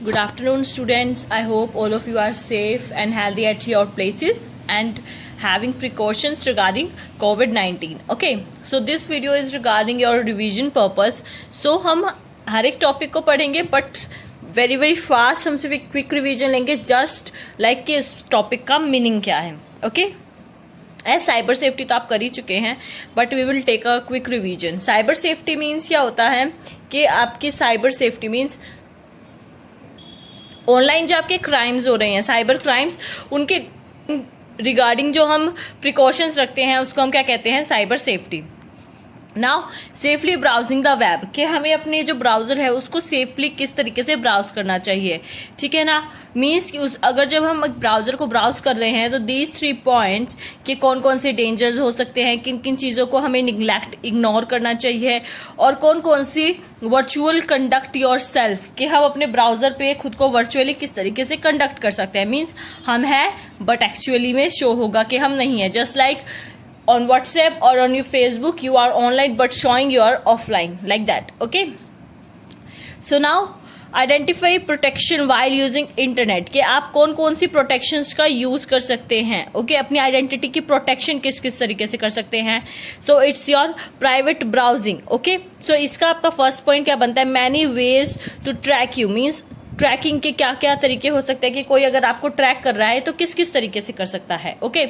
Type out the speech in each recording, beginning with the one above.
Good afternoon, students. I hope all of you are safe and healthy at your places and having precautions regarding COVID-19. Okay, so this video is regarding your revision purpose. So हम हर एक topic को पढ़ेंगे but very fast हम सिर्फ एक quick revision लेंगे just like कि इस टॉपिक का मीनिंग क्या है. ओके साइबर सेफ्टी तो आप कर ही चुके हैं but we will take a quick revision. Cyber safety means क्या होता है कि आपकी साइबर सेफ्टी मीन्स ऑनलाइन जो आपके क्राइम्स हो रहे हैं, साइबर क्राइम्स, उनके रिगार्डिंग जो हम प्रिकॉशंस रखते हैं उसको हम क्या कहते हैं, cyber safety. Now safely browsing the web, कि हमें अपने जो ब्राउजर है उसको सेफली किस तरीके से ब्राउज करना चाहिए. ठीक है ना, मीन्स कि अगर जब हम ब्राउजर को ब्राउज कर रहे हैं तो दीज 3 पॉइंट्स कि कौन कौन से डेंजर्स हो सकते हैं, किन किन चीजों को हमें निग्लेक्ट इग्नोर करना चाहिए, और कौन कौन सी वर्चुअल कंडक्ट योर सेल्फ, कि हम अपने ब्राउजर पे खुद को वर्चुअली किस तरीके से कंडक्ट कर सकते हैं. मीन्स हम हैं बट एक्चुअली में शो होगा कि हम नहीं है. Just like on WhatsApp or on your Facebook you are online but showing you are offline, like that. Okay, so now identify protection while using internet, कि आप कौन कौन सी प्रोटेक्शंस का यूज कर सकते हैं. ओके, अपनी आइडेंटिटी की प्रोटेक्शन किस किस तरीके से कर सकते हैं. So it's your private browsing. Okay, so इसका आपका फर्स्ट पॉइंट क्या बनता है, many ways to track you, means tracking के क्या क्या तरीके हो सकते हैं कि कोई अगर आपको ट्रैक कर रहा है तो किस किस तरीके से कर सकता है. Okay,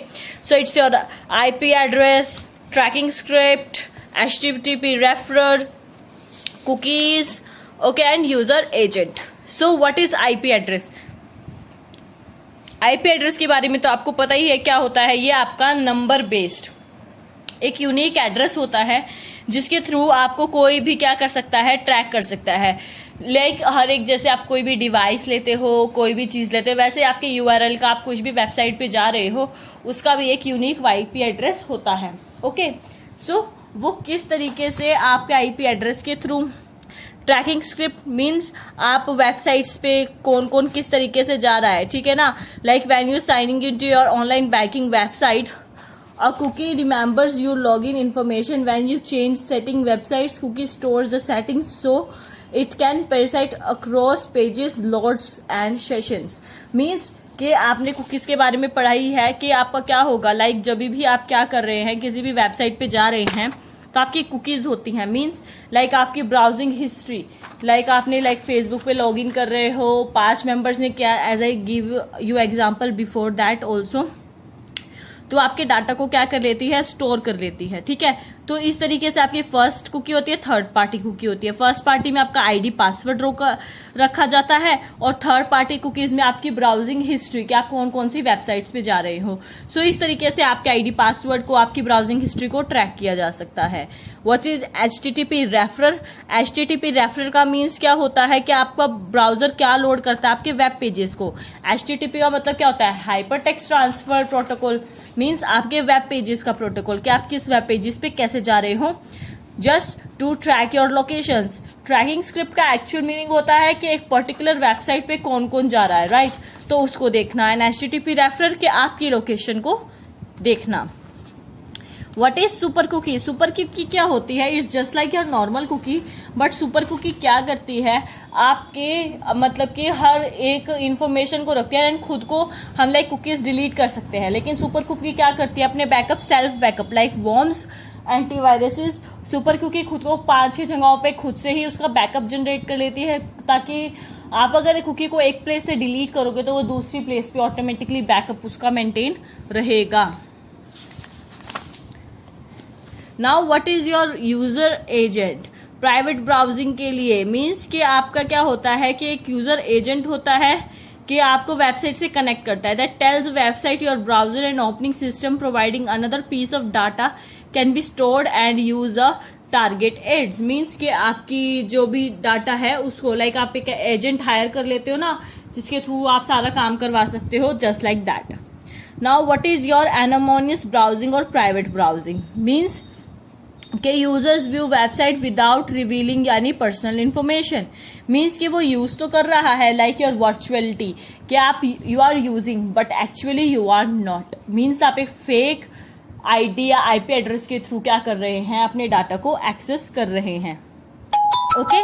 so it's your IP address, tracking script, HTTP referrer, cookies, okay, and user agent. So what is IP address. IP address के बारे में तो आपको पता ही है क्या होता है. ये आपका नंबर बेस्ड एक यूनिक एड्रेस होता है जिसके थ्रू आपको कोई भी क्या कर सकता है, ट्रैक कर सकता है. लाइक हर एक, जैसे आप कोई भी डिवाइस लेते हो, कोई भी चीज लेते हो, वैसे आपके URL का, आप कुछ भी वेबसाइट पे जा रहे हो उसका भी एक यूनिक आईपी एड्रेस होता है. ओके, सो वो किस तरीके से आपके आईपी एड्रेस के थ्रू ट्रैकिंग स्क्रिप्ट मीन्स आप वेबसाइट्स पे कौन कौन किस तरीके से जा रहा है. ठीक है ना, like when you signing into your online banking website, a cookie remembers your login information. When you change setting websites, cookie stores the settings so it can parasite across pages, loads and sessions. Means कि आपने cookies के बारे में पढ़ा ही है कि आपका क्या होगा, लाइक जब भी आप क्या कर रहे हैं, किसी भी वेबसाइट पे जा रहे हैं तो आपकी कुकीज होती हैं. मीन्स लाइक आपकी ब्राउजिंग हिस्ट्री, लाइक आपने लाइक फेसबुक पे लॉगिन कर रहे हो, 5 मेंबर्स ने क्या, as I give you example before that also, तो आपके डाटा को क्या कर लेती है, स्टोर कर लेती है. ठीक है, तो इस तरीके से आपकी फर्स्ट कुकी होती है, थर्ड पार्टी कुकी होती है. फर्स्ट पार्टी में आपका आईडी पासवर्ड रखा जाता है और थर्ड पार्टी कुकीज में आपकी ब्राउजिंग हिस्ट्री, कि आप कौन कौन सी वेबसाइट्स पे जा रहे हो. सो इस तरीके से आपके आईडी पासवर्ड को, आपकी ब्राउजिंग हिस्ट्री को ट्रैक किया जा सकता है. What is HTTP referrer. HTTP referrer का मीन्स क्या होता है कि आपका ब्राउजर क्या लोड करता है आपके वेब पेजेस को. HTTP का मतलब क्या होता है, hyper text transfer protocol, means आपके वेब पेजेस का प्रोटोकॉल कि आप किस वेब पेजेस पे कैसे जा रहे हो. Just to track your locations. Tracking script का एक्चुअल मीनिंग होता है कि एक पर्टिकुलर वेबसाइट पे कौन कौन जा रहा है, राइट, तो उसको देखना. एंड HTTP रेफरर के आपकी लोकेशन को देखना. What is super cookie. Super cookie क्या होती है, it's just like your normal cookie, but super cookie क्या करती है, आपके मतलब कि हर एक इंफॉर्मेशन को रखती है एंड खुद को हम लाइक कुकीज डिलीट कर सकते हैं. लेकिन सुपर कुकी क्या करती है, अपने backup, self backup, like worms, antiviruses. Super cookie खुद को 5-6 जगहों पे खुद से ही उसका बैकअप जनरेट कर लेती है, ताकि आप अगर कुकी को एक प्लेस से डिलीट करोगे तो वो दूसरी प्लेस पे ऑटोमेटिकली बैकअप उसका मेंटेन रहेगा. Now what is your user agent. Private browsing के लिए मीन्स कि आपका क्या होता है कि एक यूजर एजेंट होता है कि आपको वेबसाइट से कनेक्ट करता है. That tells website your browser and opening system providing another piece of data can be stored and use a target ads. Means कि आपकी जो भी डाटा है उसको लाइक आप एक एजेंट हायर कर लेते हो ना, जिसके थ्रू आप सारा काम करवा सकते हो, just like that. Now what is your anonymous browsing और प्राइवेट ब्राउजिंग. मीन्स कि users view website without revealing यानी पर्सनल इन्फॉर्मेशन. मीन्स कि वो यूज तो कर रहा है लाइक योर वर्चुअलिटी, कि आप you are using but actually you are not. Means आप एक फेक आईडी या आईपी एड्रेस के थ्रू क्या कर रहे हैं, अपने डाटा को एक्सेस कर रहे हैं. Okay,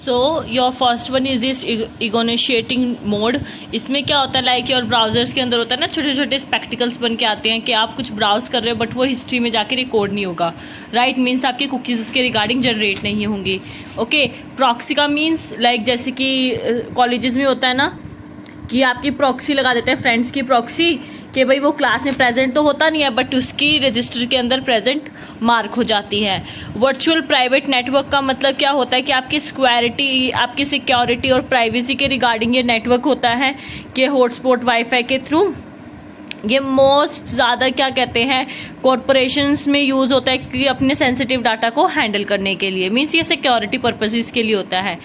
so your first one is this इगोनिशिएटिंग मोड। इसमें क्या होता है, लाइक योर ब्राउजर्स के अंदर होता है ना, छोटे छोटे स्पेक्टिकल्स बन के आते हैं कि आप कुछ ब्राउज कर रहे हो बट वो हिस्ट्री में जाके रिकॉर्ड नहीं होगा, राइट। मीन्स आपकी कुकीज उसके रिगार्डिंग जनरेट नहीं होंगी। ओके, प्रॉक्सी का मीन्स लाइक जैसे कि कॉलेजेस में होता है ना कि आपकी प्रॉक्सी लगा देते हैं, फ्रेंड्स की प्रॉक्सी, कि भाई वो क्लास में प्रेजेंट तो होता नहीं है बट उसकी रजिस्टर के अंदर प्रेजेंट मार्क हो जाती है। वर्चुअल प्राइवेट नेटवर्क का मतलब क्या होता है कि आपकी सिक्योरिटी, आपकी सिक्योरिटी और प्राइवेसी के रिगार्डिंग ये नेटवर्क होता है कि हॉटस्पॉट वाईफाई के थ्रू। ये मोस्ट ज्यादा क्या कहते हैं, कॉर्पोरेशंस में यूज होता है कि अपने सेंसिटिव डाटा को हैंडल करने के लिए। मीन्स ये सिक्योरिटी पर्पसेस के लिए होता है।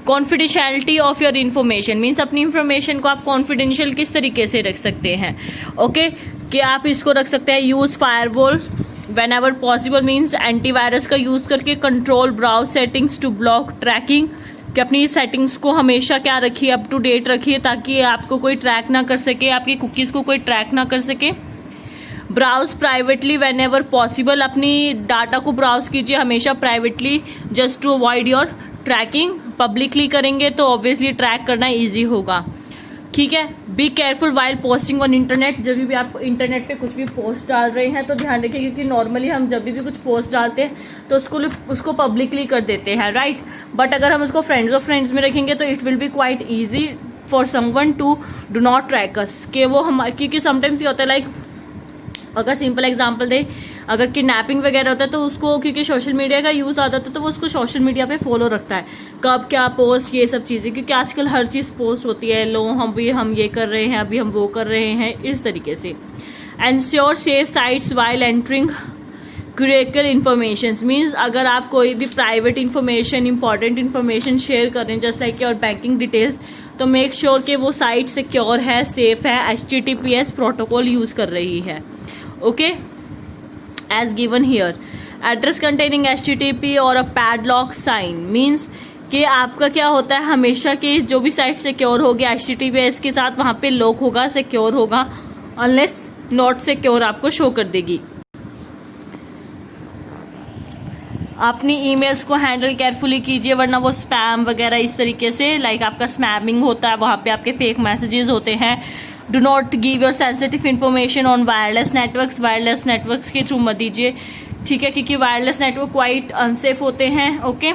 Confidentiality of your information means अपनी इन्फॉर्मेशन को आप कॉन्फिडेंशियल किस तरीके से रख सकते हैं। ओके, कि आप इसको रख सकते हैं use firewall whenever possible, means antivirus का यूज करके control browse settings to block tracking, कि अपनी सेटिंग्स को हमेशा क्या रखिए, अप टू डेट रखिए ताकि आपको कोई ट्रैक ना कर सके, आपकी कुकीज को कोई ट्रैक ना कर सके। Browse privately whenever possible, अपनी डाटा को ब्राउज कीजिए हमेशा privately just to avoid your tracking. Publicly करेंगे तो ऑब्वियसली ट्रैक करना इजी होगा, ठीक है। Be careful while posting on internet, जब भी आप इंटरनेट पे कुछ भी पोस्ट डाल रहे हैं तो ध्यान रखिए, क्योंकि नॉर्मली हम जब भी कुछ पोस्ट डालते हैं तो उसको पब्लिकली कर देते हैं, राइट। बट अगर हम उसको फ्रेंड्स ऑफ फ्रेंड्स में रखेंगे तो it will be quite easy for someone to do not track us, कि वो हम, क्योंकि समटाइम्स ये होता है लाइक अगर सिंपल एग्जांपल दे, अगर किडनैपिंग वगैरह होता है तो उसको, क्योंकि सोशल मीडिया का यूज आता है तो वो उसको सोशल मीडिया पे फॉलो रखता है, कब क्या पोस्ट, ये सब चीजें, क्योंकि आजकल हर चीज पोस्ट होती है, लो हम ये कर रहे हैं, अभी हम वो कर रहे हैं, इस तरीके से। Ensure safe sites while entering critical information means अगर आप कोई भी private information, important information share कर रहे हैं just like your banking details, तो मेक श्योर कि वो साइट सिक्योर है, सेफ है, HTTPS प्रोटोकॉल यूज कर रही है। Okay, as given here. Address containing HTTP और अ पैडलॉक साइन मीन्स कि आपका क्या होता है, हमेशा कि जो भी साइट सिक्योर होगी HTTPS के साथ वहां पे लॉक होगा, सिक्योर होगा, अनलेस नॉट सिक्योर आपको शो कर देगी। अपनी ईमेल्स को हैंडल केयरफुली कीजिए, वरना वो स्पैम वगैरह इस तरीके से, लाइक आपका स्पैमिंग होता है, वहां पे आपके फेक मैसेजेस होते हैं। Do not give your sensitive information on wireless networks, wireless networks के थ्रू मत दीजिए, ठीक है, क्योंकि वायरलेस नेटवर्क क्वाइट अनसेफ होते हैं। ओके,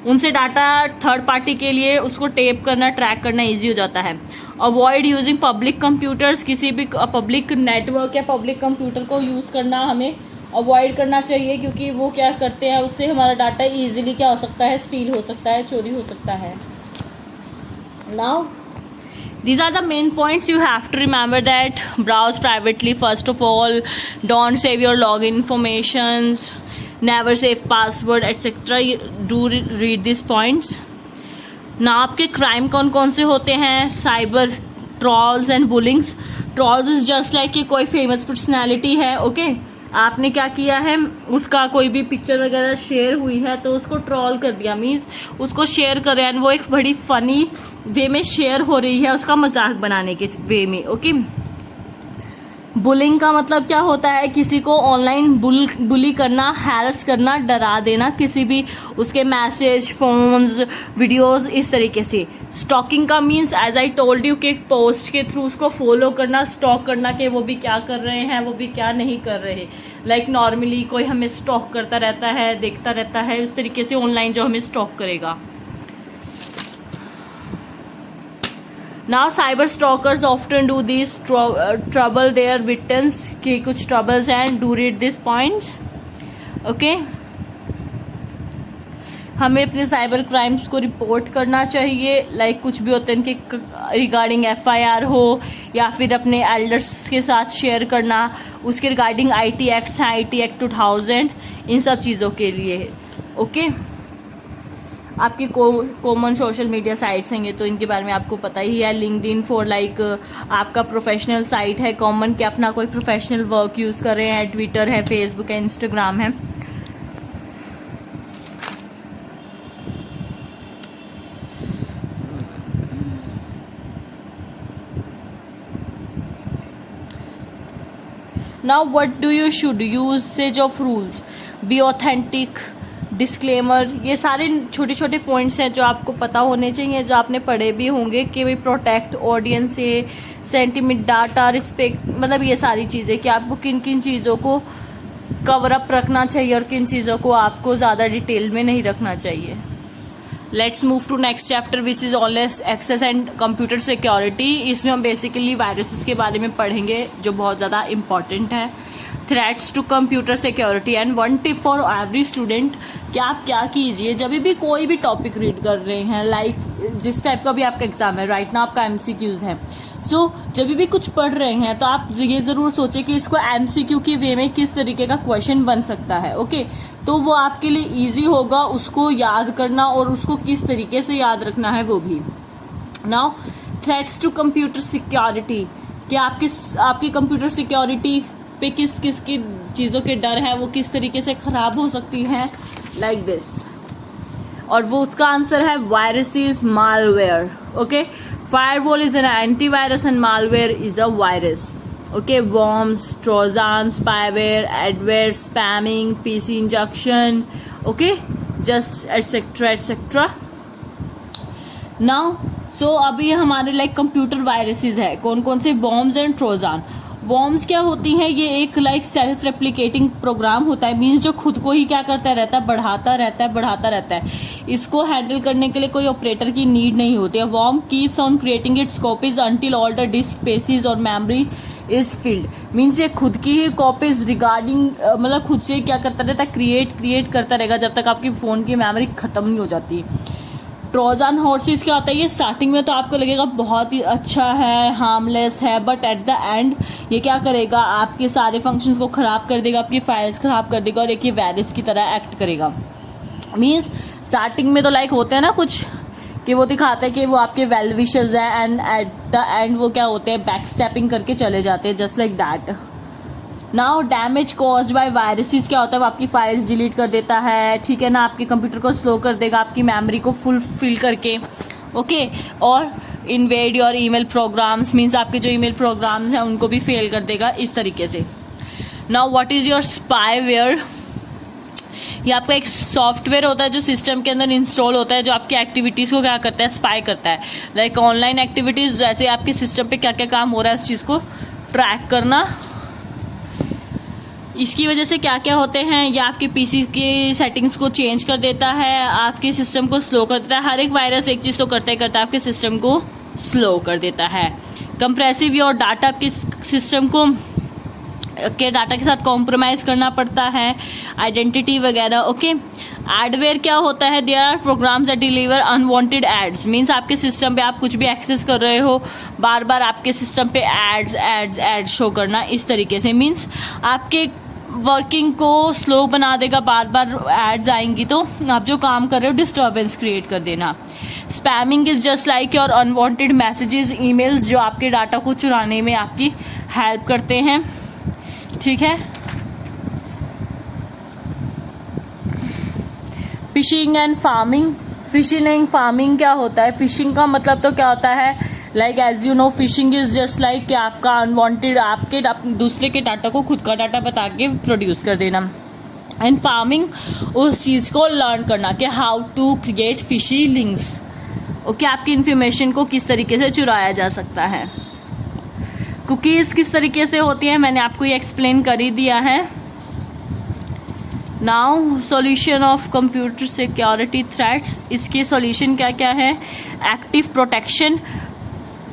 उनसे डाटा थर्ड पार्टी के लिए उसको टेप करना, ट्रैक करना इजी हो जाता है। अवॉइड यूजिंग पब्लिक कंप्यूटर्स, किसी भी पब्लिक नेटवर्क या पब्लिक कंप्यूटर को यूज करना हमें अवॉइड करना चाहिए, क्योंकि वो क्या करते हैं, उससे हमारा डाटा इजीली क्या हो सकता है, स्टील हो सकता है, चोरी हो सकता है। Now these are the main points you have to remember, that browse privately first of all, don't save your login informations, never save password etc. do read these points. ना आपके क्राइम कौन कौन से होते हैं, cyber trolls and bullyings. Trolls is just like कि कोई famous personality है, ओके, आपने क्या किया है, उसका कोई भी पिक्चर वगैरह शेयर हुई है तो उसको ट्रोल कर दिया, मीन्स उसको शेयर कर रहे हैं, वो एक बड़ी फनी वे में शेयर हो रही है, उसका मजाक बनाने के वे में। ओके, बुलिंग का मतलब क्या होता है, किसी को ऑनलाइन बुली करना, हैरेस करना, डरा देना, किसी भी उसके मैसेज, फोन्स, वीडियोस, इस तरीके से। स्टॉकिंग का means as I told you कि पोस्ट के थ्रू उसको फॉलो करना, स्टॉक करना कि वो भी क्या कर रहे हैं, वो भी क्या नहीं कर रहे। लाइक नॉर्मली कोई हमें स्टॉक करता रहता है, देखता रहता है, उस तरीके से ऑनलाइन जो हमें स्टॉक करेगा। Now cyber stalkers often do these trouble their victims, कि कुछ troubles हैं, do read these points. Okay, हमें अपने साइबर क्राइम्स को रिपोर्ट करना चाहिए, लाइक कुछ भी होते हैं इनके रिगार्डिंग FIR हो या फिर अपने एल्डर्स के साथ शेयर करना, उसके रिगार्डिंग IT एक्ट्स हैं, IT एक्ट 2000, इन सब चीज़ों के लिए। ओके, आपकी कॉमन सोशल मीडिया साइट्स हैं तो इनके बारे में आपको पता ही है। लिंक्डइन फॉर लाइक आपका प्रोफेशनल साइट है, कॉमन कि अपना कोई प्रोफेशनल वर्क यूज कर रहे हैं। ट्विटर है, फेसबुक है, इंस्टाग्राम है। Now what do you should usage of rules, be authentic, disclaimer, ये सारे छोटे छोटे पॉइंट्स हैं जो आपको पता होने चाहिए, जो आपने पढ़े भी होंगे कि भाई प्रोटेक्ट ऑडियंस से, सेंटिमेंट डाटा, रिस्पेक्ट, मतलब ये सारी चीज़ें कि आपको किन किन चीज़ों को कवर अप रखना चाहिए और किन चीज़ों को आपको ज़्यादा डिटेल में नहीं रखना चाहिए। Let's move to next chapter which is online access and computer security. इसमें हम बेसिकली वायरसेस के बारे में पढ़ेंगे जो बहुत ज़्यादा इंपॉर्टेंट है। Threats to computer security and one tip for every student कि आप क्या कीजिए जब भी कोई भी टॉपिक रीड कर रहे हैं, लाइक जिस टाइप का भी आपका एग्जाम है, राइट ना आपका एमसीक्यूज है, सो जब भी कुछ पढ़ रहे हैं तो आप ये जरूर सोचें कि इसको एमसीक्यू की वे में किस तरीके का क्वेश्चन बन सकता है। ओके, तो वो आपके लिए इजी होगा उसको याद करना और उसको किस तरीके से याद रखना है वो भी। Now threats to computer security कि आपकी कंप्यूटर सिक्योरिटी पे किस किस की चीज़ों के डर है, वो किस तरीके से खराब हो सकती है, लाइक दिस। और वो उसका आंसर है viruses, malware. Okay, firewall is an antivirus and malware is a virus. Okay, worms, trojans, spyware, adware, spamming, PC injection, okay, just etc. Now, so अभी हमारे लाइक कंप्यूटर वायरसेस है, कौन कौन से? worms and ट्रोजान। worms क्या होती है? ये एक लाइक सेल्फ रेप्लिकेटिंग प्रोग्राम होता है, मीन्स जो खुद को ही क्या करता रहता है, बढ़ाता रहता है। इसको हैंडल करने के लिए कोई ऑपरेटर की नीड नहीं होती है। worm keeps on creating its copies until all the disk spaces और memory is filled, मीन्स ये खुद की ही कॉपीज रिगार्डिंग मतलब खुद से क्या करता रहता है, क्रिएट करता रहेगा जब तक आपकी फोन की मेमोरी खत्म नहीं हो जाती। ट्रोजन हॉर्सेस क्या होता है? ये स्टार्टिंग में तो आपको लगेगा बहुत ही अच्छा है, हार्मलेस है, बट एट द एंड ये क्या करेगा, आपके सारे फंक्शंस को खराब कर देगा, आपकी फाइल्स खराब कर देगा और एक ये वायरस की तरह एक्ट करेगा। मीन्स स्टार्टिंग में तो लाइक होते हैं ना कुछ कि वो दिखाते हैं कि वो आपके वेल विशर्स हैं एंड एट द एंड वो क्या होते हैं, बैक स्टेपिंग करके चले जाते हैं, just like that. Now damage caused by viruses क्या होता है? वो आपकी फाइल्स डिलीट कर देता है, ठीक है ना, आपके कंप्यूटर को स्लो कर देगा, आपकी मेमोरी को फुल फिल करके। ओके, और invade your email programs, means आपके जो ईमेल प्रोग्राम्स हैं उनको भी फेल कर देगा इस तरीके से। Now what is your spyware? ये आपका एक सॉफ्टवेयर होता है जो सिस्टम के अंदर इंस्टॉल होता है, जो आपकी एक्टिविटीज को क्या करता है, स्पाई करता है। लाइक ऑनलाइन एक्टिविटीज, जैसे आपके सिस्टम पे क्या क्या काम हो रहा है उस चीज को ट्रैक करना। इसकी वजह से क्या क्या होते हैं, या आपके पीसी के सेटिंग्स को चेंज कर देता है, आपके सिस्टम को स्लो कर देता है। हर एक वायरस एक चीज तो करता ही करता है, आपके सिस्टम को स्लो कर देता है। कंप्रेसिव योर डाटा, आपके सिस्टम को के डाटा के साथ कॉम्प्रोमाइज करना पड़ता है, आइडेंटिटी वगैरह। ओके, एडवेयर क्या होता है? There are programs that deliver unwanted ads, means आपके सिस्टम पे आप कुछ भी एक्सेस कर रहे हो, बार बार आपके सिस्टम पे एड्स शो करना इस तरीके से, मीन्स आपके वर्किंग को स्लो बना देगा, बार बार एड्स आएंगी तो आप जो काम कर रहे हो डिस्टर्बेंस क्रिएट कर देना। Spamming is just like your unwanted messages, emails जो आपके डाटा को चुराने में आपकी हेल्प करते हैं, ठीक है। Fishing and farming, fishing and farming क्या होता है? फिशिंग का मतलब तो क्या होता है, like as you know phishing is just like कि आपका अनवांटेड आपके दूसरे के डाटा को खुद का डाटा बता के प्रोड्यूस कर देना। एंड फार्मिंग उस चीज को लर्न करना कि how to create fishy links. Okay, आपकी इंफॉर्मेशन को किस तरीके से चुराया जा सकता है। कुकीज किस तरीके से होती है मैंने आपको ये एक्सप्लेन कर ही दिया है। Now solution of computer security threats, इसके सॉल्यूशन क्या क्या है? Active protection,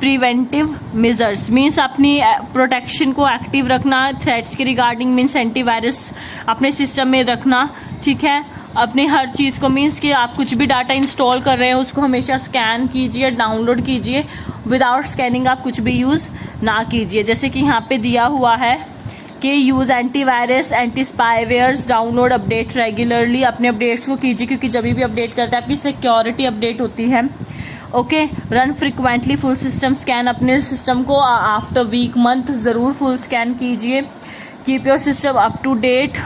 preventive measures, means अपनी प्रोटेक्शन को एक्टिव रखना, थ्रेट्स के रिगार्डिंग मीन्स एंटीवायरस अपने सिस्टम में रखना, ठीक है। अपनी हर चीज को मीन्स कि आप कुछ भी डाटा इंस्टॉल कर रहे हैं उसको हमेशा स्कैन कीजिए, डाउनलोड कीजिए, विदाउट स्कैनिंग आप कुछ भी यूज ना कीजिए। जैसे कि यहाँ पे दिया हुआ है कि use antivirus, anti spywares, download update regularly, अपने अपडेट्स को कीजिए क्योंकि जब भी अपडेट करते हैं आपकी सिक्योरिटी अपडेट होती है। Okay, run frequently full system scan, अपने सिस्टम को आफ्टर वीक मंथ जरूर फुल स्कैन कीजिए। Keep your system up to date,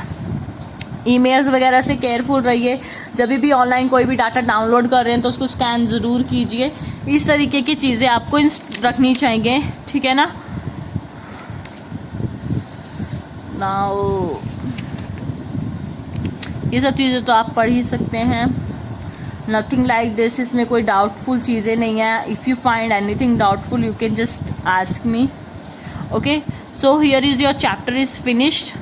emails वगैरह से केयरफुल रहिए, जब भी ऑनलाइन कोई भी डाटा डाउनलोड कर रहे हैं तो उसको स्कैन जरूर कीजिए। इस तरीके की चीजें आपको रखनी चाहिए, ठीक है ना। नाउ ये सब चीज़ें तो आप पढ़ ही सकते हैं। नथिंग लाइक दिस, इसमें कोई डाउटफुल चीज़ें नहीं है। If you find anything doubtful you can just ask me. Okay, so here is your chapter is finished.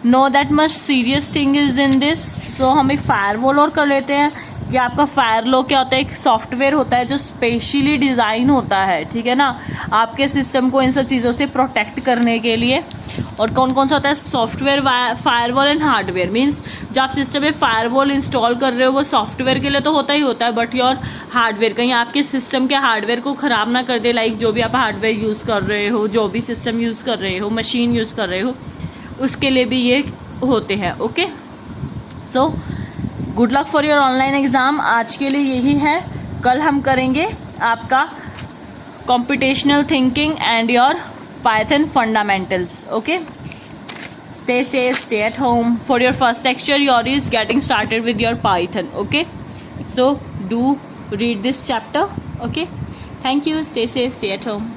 No that much serious thing is in this. So हम एक firewall और कर लेते हैं कि आपका फायरवॉल क्या होता है, एक सॉफ्टवेयर होता है जो स्पेशली डिजाइन होता है, ठीक है ना, आपके सिस्टम को इन सब चीजों से प्रोटेक्ट करने के लिए। और कौन कौन सा होता है software, firewall and hardware. Means जब आप सिस्टम में फायरवॉल इंस्टॉल कर रहे हो वो सॉफ्टवेयर के लिए तो होता ही होता है, बट योर हार्डवेयर कहीं आपके सिस्टम के हार्डवेयर को खराब ना कर दे। लाइक जो भी आप हार्डवेयर यूज कर रहे हो, जो भी सिस्टम यूज कर रहे हो, मशीन यूज कर रहे हो, उसके लिए भी ये होते हैं। Okay, so good luck for your online exam. आज के लिए यही है। कल हम करेंगे आपका computational thinking and your Python fundamentals. Okay, stay safe, stay at home. For your first lecture, your is getting started with your Python. Okay, so do read this chapter. Okay, thank you. Stay safe, stay at home.